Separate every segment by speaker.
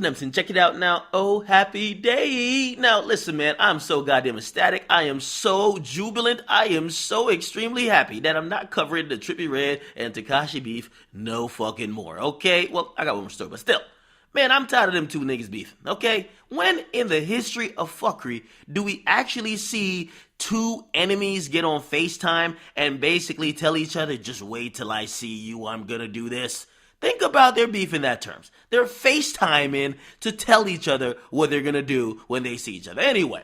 Speaker 1: Akademiks, and check it out now. Oh, happy day. Now, listen, man, I'm so goddamn ecstatic. I am so jubilant. I am so extremely happy that I'm not covering the Trippie Redd and Tekashi beef no fucking more, okay? Well, I got one more story, but still. Man, I'm tired of them two niggas beefing, okay? When in the history of fuckery do we actually see two enemies get on FaceTime and basically tell each other, just wait till I see you, I'm gonna do this? Think about their beef in that terms. They're FaceTiming to tell each other what they're gonna do when they see each other. Anyway,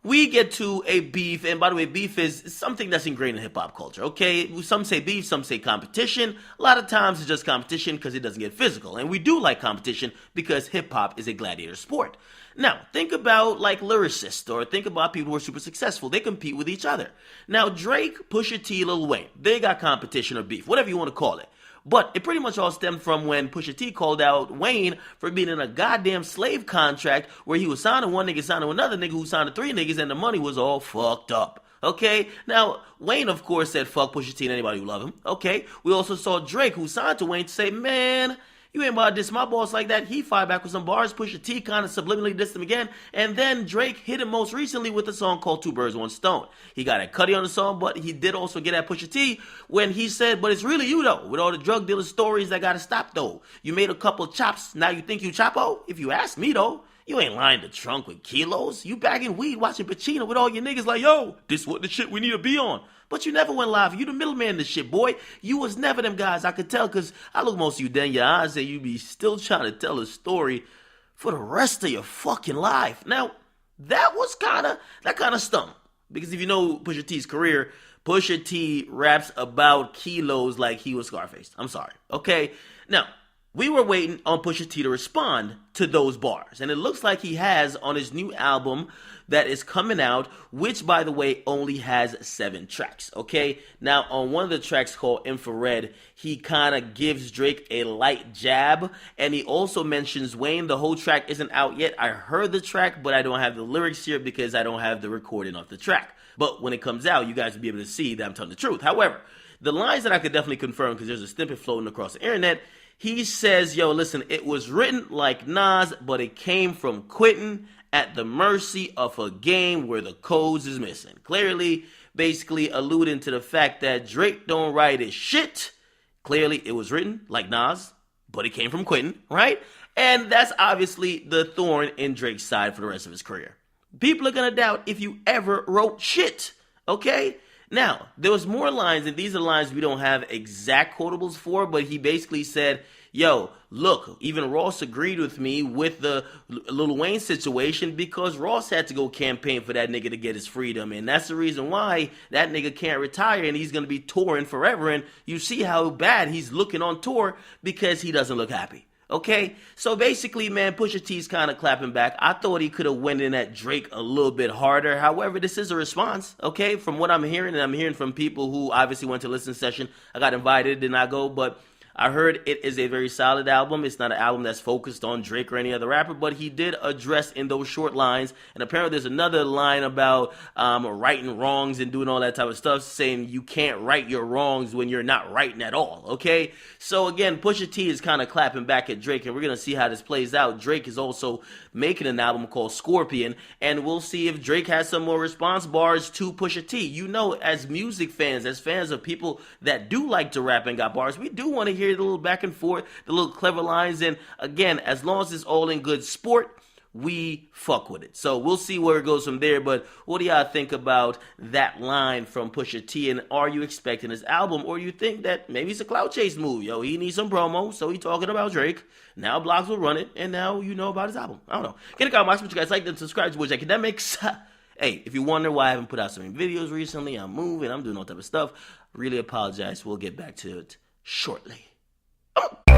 Speaker 1: we get to a beef, and by the way, beef is something that's ingrained in hip-hop culture, okay? Some say beef, some say competition. A lot of times it's just competition because it doesn't get physical, and we do like competition because hip-hop is a gladiator sport. Now, think about like lyricists, or think about people who are super successful. They compete with each other. Now, Drake, Pusha T, Lil Wayne, they got competition or beef, whatever you want to call it. But it pretty much all stemmed from when Pusha T called out Wayne for being in a goddamn slave contract where he was signing one nigga, signing another nigga who signed three niggas, and the money was all fucked up. Okay? Now, Wayne, of course, said fuck Pusha T and anybody who love him. Okay? We also saw Drake, who signed to Wayne, to say, man, you ain't about to diss my boss like that. He fired back with some bars. Pusha T kind of subliminally dissed him again. And then Drake hit him most recently with a song called Two Birds, One Stone. He got at Cudi on the song, but he did also get at Pusha T when he said, but it's really you though, with all the drug dealer stories that gotta stop though. You made a couple chops, now you think you Chapo? If you ask me though, you ain't lying the trunk with kilos. You bagging weed, watching Pacino with all your niggas like, yo, this what the shit we need to be on. But you never went live. You the middleman in this shit, boy. You was never them guys. I could tell because I look most of you dead in your eyes and you be still trying to tell a story for the rest of your fucking life. Now, that kind of stung. Because if you know Pusha T's career, Pusha T raps about kilos like he was Scarface. I'm sorry. Okay? Now, we were waiting on Pusha T to respond to those bars. And it looks like he has on his new album that is coming out, which, by the way, only has 7 tracks, okay? Now, on one of the tracks called Infrared, he kind of gives Drake a light jab, and he also mentions Wayne. The whole track isn't out yet. I heard the track, but I don't have the lyrics here because I don't have the recording of the track. But when it comes out, you guys will be able to see that I'm telling the truth. However, the lines that I could definitely confirm, because there's a snippet floating across the internet, he says, yo, listen, it was written like Nas, but it came from quitting at the mercy of a game where the codes is missing. Clearly, basically alluding to the fact that Drake don't write his shit. Clearly, it was written like Nas, but it came from Quentin, right? And that's obviously the thorn in Drake's side for the rest of his career. People are gonna doubt if you ever wrote shit, okay? Now, there was more lines, and these are lines we don't have exact quotables for, but he basically said, yo, look, even Ross agreed with me with the Lil Wayne situation because Ross had to go campaign for that nigga to get his freedom, and that's the reason why that nigga can't retire and he's going to be touring forever, and you see how bad he's looking on tour because he doesn't look happy. Okay, so basically, man, Pusha T's kind of clapping back. I thought he could have went in at Drake a little bit harder. However, this is a response, okay, from what I'm hearing, and I'm hearing from people who obviously went to listen session. I got invited, did not go, but I heard it is a very solid album. It's not an album that's focused on Drake or any other rapper, but he did address in those short lines. And apparently there's another line about righting wrongs and doing all that type of stuff, saying you can't right your wrongs when you're not writing at all, okay? So again, Pusha T is kind of clapping back at Drake, and we're going to see how this plays out. Drake is also making an album called Scorpion, and we'll see if Drake has some more response bars to Pusha T. You know, as music fans, as fans of people that do like to rap and got bars, we do want to hear the little back and forth, the little clever lines, and again, as long as it's all in good sport, we fuck with it. So we'll see where it goes from there, but what do y'all think about that line from Pusha T, and are you expecting his album, or you think that maybe it's a clout chase move? Yo, he needs some promo, so he talking about Drake, now blogs will run it, and now you know about his album. I don't know. Get a comment, what you guys like, and subscribe to Akademiks. Hey, if you're wondering why I haven't put out so many videos recently, I'm moving, I'm doing all type of stuff, really apologize. We'll get back to it shortly. Oh.